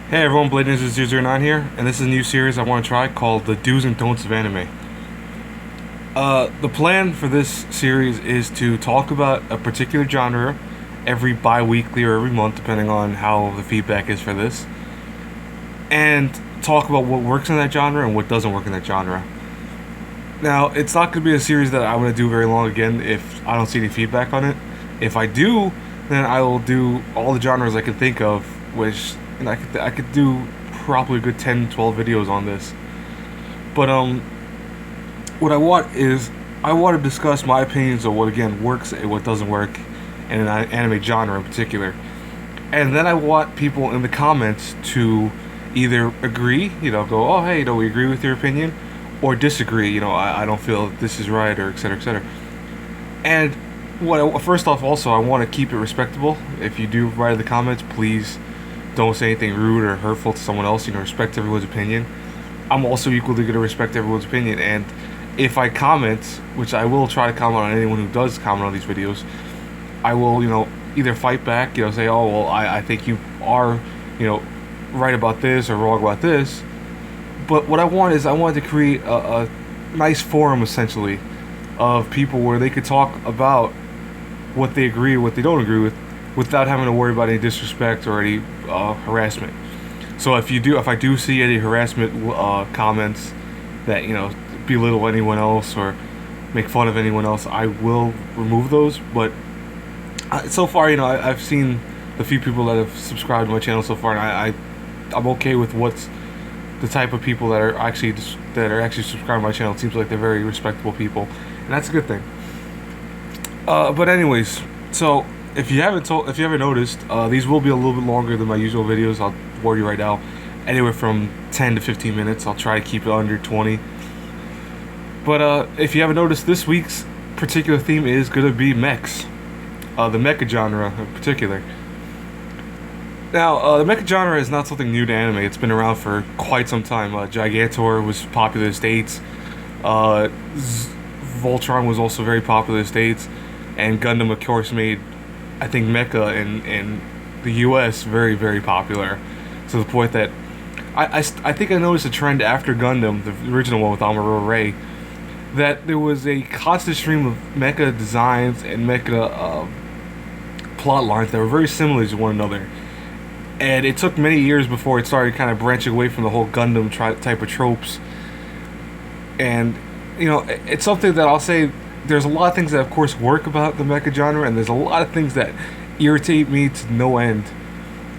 Hey everyone, Blade Ninja 009 here, and this is a new series I want to try called The Do's and Don'ts of Anime. The plan for this series is to talk about a particular genre every bi-weekly or every month, depending on how the feedback is for this, and talk about what works in that genre and what doesn't work in that genre. Now, it's not going to be a series that I'm going to do very long again if I don't see any feedback on it. If I do, then I will do all the genres I can think of, which I could do probably a good 10, 12 videos on this. But what I want is I want to discuss my opinions of what again works and what doesn't work in an anime genre in particular. And then I want people in the comments to either agree, go, oh hey, we agree with your opinion, or disagree, I don't feel this is right, or etc. etc. And first off, also I want to keep it respectable. If you do write in the comments, please don't say anything rude or hurtful to someone else. Respect everyone's opinion. I'm also equally going to respect everyone's opinion. And if I comment, which I will try to comment on anyone who does comment on these videos, I will, either fight back, say, oh, well, I think you are, right about this or wrong about this. But what I want to create a nice forum, essentially, of people where they could talk about what they agree, what they don't agree with, without having to worry about any disrespect or any harassment. So if I do see any harassment comments that belittle anyone else or make fun of anyone else, I will remove those. But so far, I've seen the few people that have subscribed to my channel so far, and I'm okay with what's the type of people that are actually subscribing to my channel. It seems like they're very respectable people, and that's a good thing. But anyways, so if you haven't noticed, these will be a little bit longer than my usual videos. I'll warn you right now, anywhere from 10 to 15 minutes. I'll try to keep it under 20. But if you haven't noticed, this week's particular theme is going to be mechs, the mecha genre in particular. Now, the mecha genre is not something new to anime. It's been around for quite some time. Gigantor was popular in the States. Voltron was also very popular in the States. And Gundam, of course, made, I think, mecha in the US very, very popular. To the point that I think I noticed a trend after Gundam, the original one with Valvarave, that there was a constant stream of mecha designs and mecha plot lines that were very similar to one another. And it took many years before it started kind of branching away from the whole Gundam type of tropes. And, it's something that I'll say, there's a lot of things that, of course, work about the mecha genre, and there's a lot of things that irritate me to no end.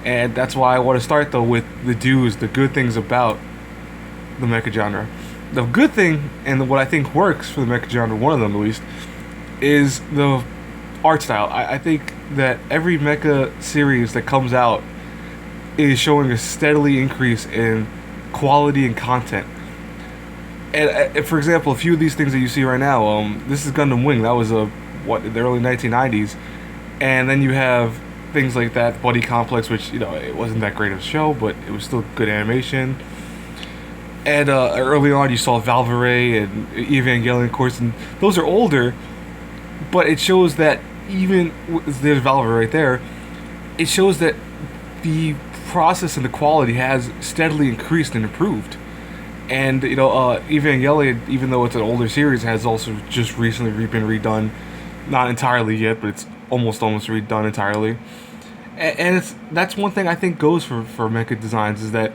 And that's why I want to start, though, with the do's, the good things about the mecha genre. The good thing, and what I think works for the mecha genre, one of them at least, is the art style. I think that every mecha series that comes out is showing a steadily increase in quality and content. And for example, a few of these things that you see right now, this is Gundam Wing. That was in the early 1990s, and then you have things like that, Buddy Complex, which it wasn't that great of a show, but it was still good animation. And early on, you saw Valvarave and Evangelion, of course, and those are older, but it shows that even there's Valvarave right there. It shows that the process and the quality has steadily increased and improved. And Evangelion, even though it's an older series, has also just recently been redone. Not entirely yet, but it's almost redone entirely. And that's one thing I think goes for mecha designs, is that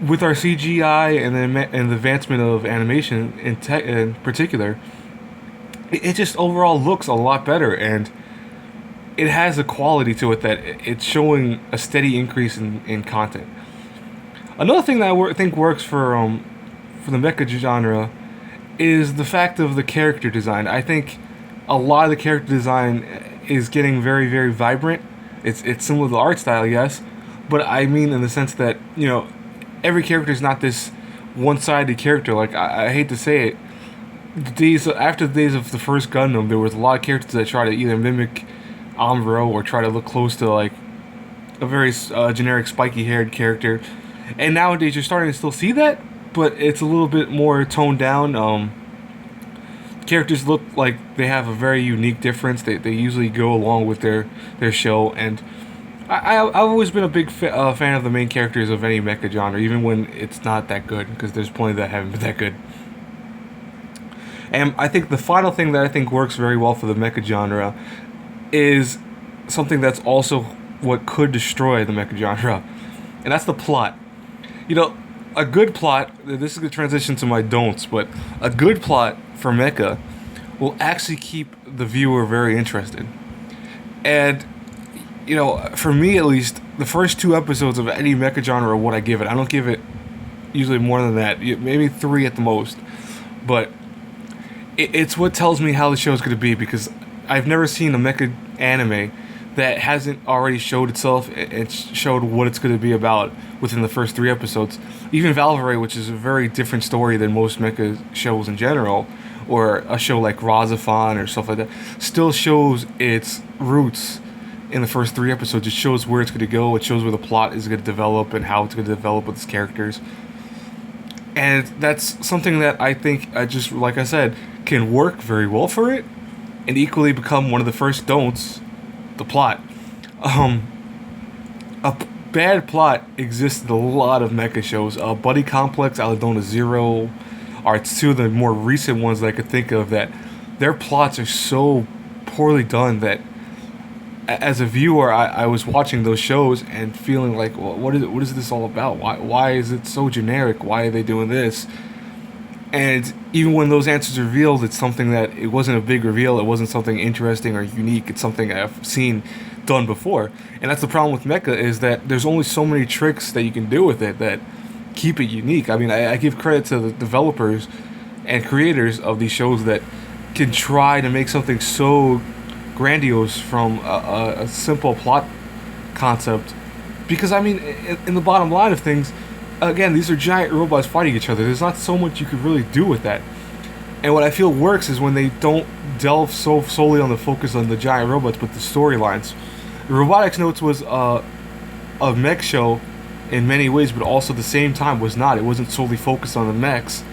with our CGI and the advancement of animation in particular, it just overall looks a lot better, and it has a quality to it that it's showing a steady increase in content. Another thing that I think works for the mecha genre is the fact of the character design. I think a lot of the character design is getting very, very vibrant. It's similar to the art style, yes, but I mean in the sense that every character is not this one-sided character. Like I hate to say it, after the days of the first Gundam, there was a lot of characters that try to either mimic Amuro or try to look close to like a very generic spiky-haired character. And nowadays you're starting to still see that, but it's a little bit more toned down. Characters look like they have a very unique difference. They usually go along with their show, and I've always been a big fan of the main characters of any mecha genre, even when it's not that good, because there's plenty that haven't been that good. And I think the final thing that I think works very well for the mecha genre is something that's also what could destroy the mecha genre, and that's the plot. You know, a good plot, this is going to transition to my don'ts, but a good plot for mecha will actually keep the viewer very interested. And, you know, for me at least, the first 2 episodes of any mecha genre are what I give it. I don't give it usually more than that, maybe 3 at the most. But it's what tells me how the show is going to be, because I've never seen a mecha anime that hasn't already showed itself and showed what it's going to be about within the first 3 episodes. Even Valvarave, which is a very different story than most mecha shows in general, or a show like Rahxephon or stuff like that, still shows its roots in the first 3 episodes. It shows where it's going to go, it shows where the plot is going to develop and how it's going to develop with its characters. And that's something that I think, just like I said, can work very well for it, and equally become one of the first don'ts, the plot. A bad plot exists in a lot of mecha shows. Buddy Complex, Aldnoah Zero are 2 of the more recent ones that I could think of, that their plots are so poorly done that as a viewer, I was watching those shows and feeling like, well, what is this all about? Why is it so generic? Why are they doing this? And even when those answers are revealed, it's something that it wasn't a big reveal. It wasn't something interesting or unique. It's something I've seen done before. And that's the problem with mecha, is that there's only so many tricks that you can do with it that keep it unique. I mean, I give credit to the developers and creators of these shows that can try to make something so grandiose from a simple plot concept. Because, I mean, in the bottom line of things, again, these are giant robots fighting each other. There's not so much you could really do with that. And what I feel works is when they don't delve so solely on the focus on the giant robots, but the storylines. Robotics Notes was a mech show in many ways, but also at the same time was not. It wasn't solely focused on the mechs,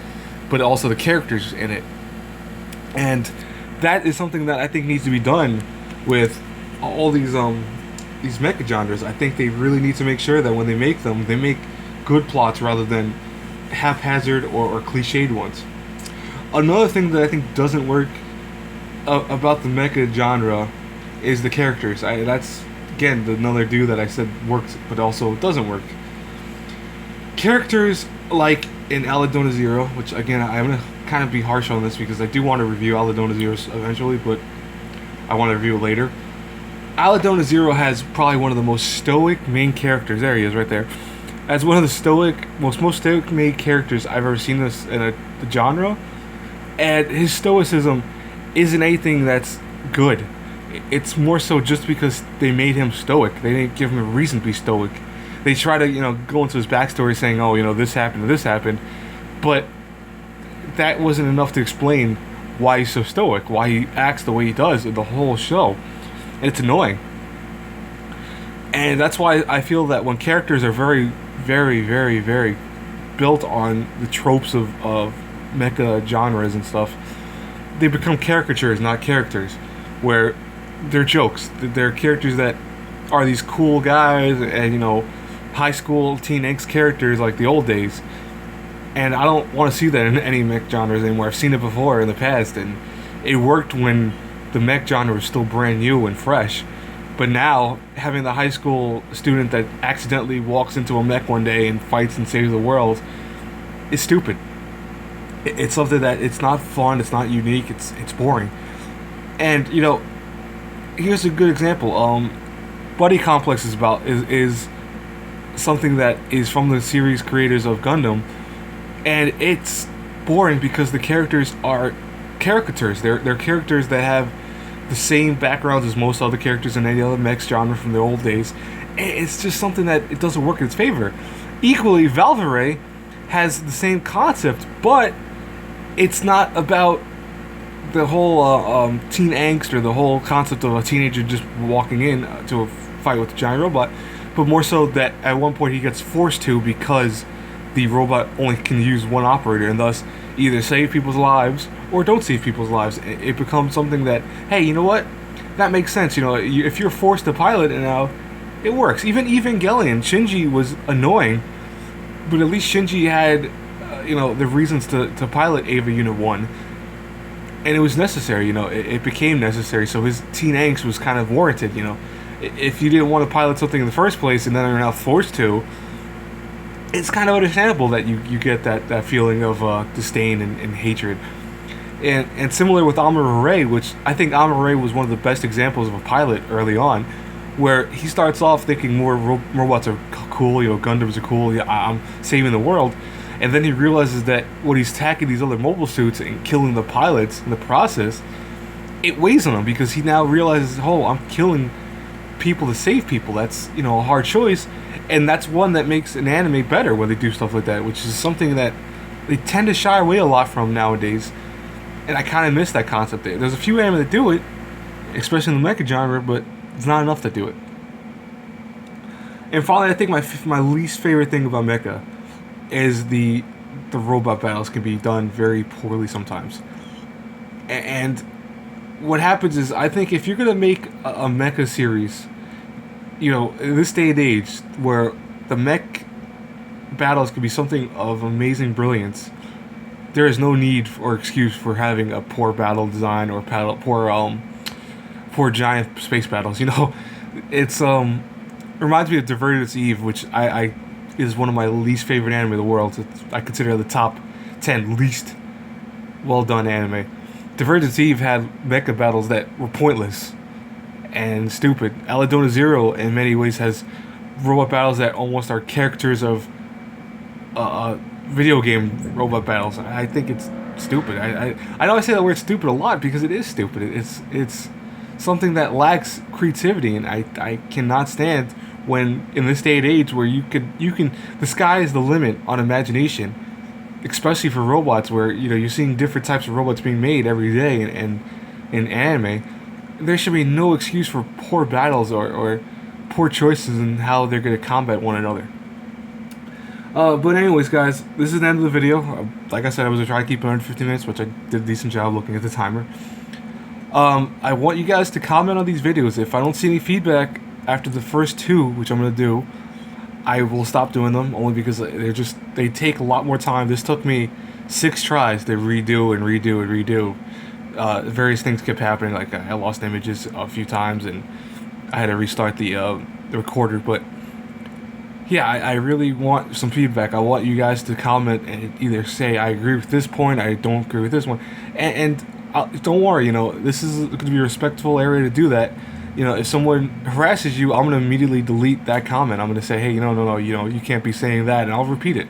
but also the characters in it. And that is something that I think needs to be done with all these mecha genres. I think they really need to make sure that when they make them, they make good plots rather than haphazard or cliched ones. Another thing that I think doesn't work about the mecha genre is the characters. That's, again, another dude that I said works but also doesn't work. Characters like in Aldnoah Zero, which again, I'm going to kind of be harsh on this because I do want to review Aldnoah Zero eventually, but I want to review it later. Aldnoah Zero has probably one of the most stoic main characters. There he is, right there. As one of the most stoic main characters I've ever seen this in the genre, and his stoicism isn't anything that's good. It's more so just because they made him stoic. They didn't give him a reason to be stoic. They try to, go into his backstory saying, oh, this happened and this happened, but that wasn't enough to explain why he's so stoic, why he acts the way he does in the whole show. And it's annoying. And that's why I feel that when characters are very, very, very, very built on the tropes of mecha genres and stuff, they become caricatures, not characters, where they're jokes. They're characters that are these cool guys and, high school teen angst characters like the old days. And I don't want to see that in any mech genres anymore. I've seen it before in the past, and it worked when the mech genre was still brand new and fresh. But now, having the high school student that accidentally walks into a mech one day and fights and saves the world is stupid. It's something that it's not fun, it's not unique, it's boring. And, here's a good example. Buddy Complex is something that is from the series creators of Gundam, and it's boring because the characters are caricatures. They're characters that have the same backgrounds as most other characters in any other mech genre from the old days. It's just something that it doesn't work in its favor. Equally, Valvarave has the same concept, but it's not about the whole teen angst or the whole concept of a teenager just walking in to a fight with a giant robot, but more so that at one point he gets forced to because the robot only can use one operator and thus either save people's lives or don't save people's lives. It becomes something that, hey, you know what? That makes sense. If you're forced to pilot it now, it works. Even Evangelion, Shinji was annoying, but at least Shinji had, the reasons to pilot Ava Unit 1. And it was necessary, it became necessary, so his teen angst was kind of warranted, If you didn't want to pilot something in the first place and then are now forced to, it's kind of understandable that you get that feeling of disdain and hatred. And similar with Valvarave, which I think Valvarave was one of the best examples of a pilot early on, where he starts off thinking more robots are cool, Gundams are cool, I'm saving the world, and then he realizes that when he's attacking these other mobile suits and killing the pilots in the process, it weighs on him because he now realizes, oh, I'm killing people to save people. That's a hard choice, and that's one that makes an anime better when they do stuff like that, which is something that they tend to shy away a lot from nowadays. And I kind of miss that concept there. There's a few anime that do it, especially in the mecha genre, but it's not enough to do it. And finally, I think my least favorite thing about mecha is the robot battles can be done very poorly sometimes. And what happens is, I think if you're gonna make a mecha series, in this day and age where the mech battles can be something of amazing brilliance, there is no need or excuse for having a poor battle design or poor giant space battles. It's reminds me of Divergent's Eve, which I is one of my least favorite anime in the world. I consider it the top 10 least well done anime. Divergent's Eve had mecha battles that were pointless and stupid. Aldnoah Zero in many ways has robot battles that almost are characters of video game robot battles. I think it's stupid. I know I say that word stupid a lot because it is stupid. It's something that lacks creativity, and I cannot stand when in this day and age where you can the sky is the limit on imagination, especially for robots, where you're seeing different types of robots being made every day in anime. There should be no excuse for poor battles or poor choices in how they're going to combat one another. But anyways, guys, this is the end of the video. Like I said, I was trying to keep it under 15 minutes, which I did a decent job looking at the timer. I want you guys to comment on these videos. If I don't see any feedback after the first two, which I'm going to do, I will stop doing them, only because they take a lot more time. This took me 6 tries to redo and redo and redo. Various things kept happening, like I lost images a few times and I had to restart the recorder. But yeah, I really want some feedback. I want you guys to comment and either say I agree with this point, I don't agree with this one, and don't worry, this is going to be a respectful area to do that. If someone harasses you, I'm going to immediately delete that comment. I'm going to say, hey, no, you can't be saying that, and I'll repeat it.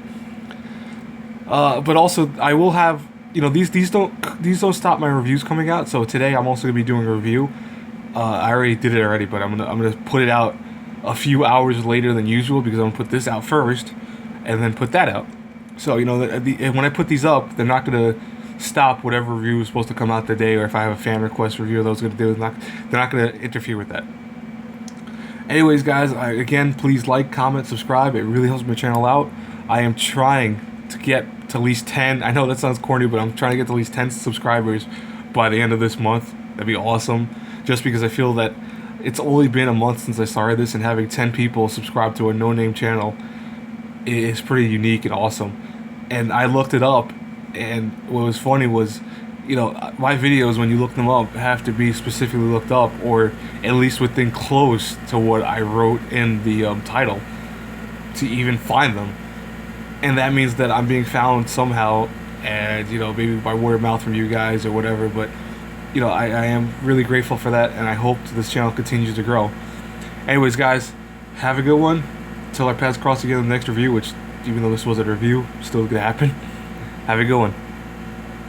But also, I will have, these don't stop my reviews coming out. So today, I'm also going to be doing a review. I already did it already, but I'm gonna put it out a few hours later than usual because I'm gonna put this out first, and then put that out. So when I put these up, they're not gonna stop whatever review is supposed to come out today, or if I have a fan request review, those are gonna do. They're not gonna interfere with that. Anyways, guys, again, please like, comment, subscribe. It really helps my channel out. I am trying to get to at least 10. I know that sounds corny, but I'm trying to get to at least 10 subscribers by the end of this month. That'd be awesome. Just because I feel that it's only been a month since I started this, and having 10 people subscribe to a no-name channel is pretty unique and awesome. And I looked it up, and what was funny was, my videos, when you look them up, have to be specifically looked up, or at least within close to what I wrote in the title, to even find them. And that means that I'm being found somehow, and maybe by word of mouth from you guys or whatever. But I am really grateful for that, and I hope this channel continues to grow. Anyways, guys, have a good one. Till our paths cross again in the next review, which, even though this was a review, still gonna happen. Have a good one.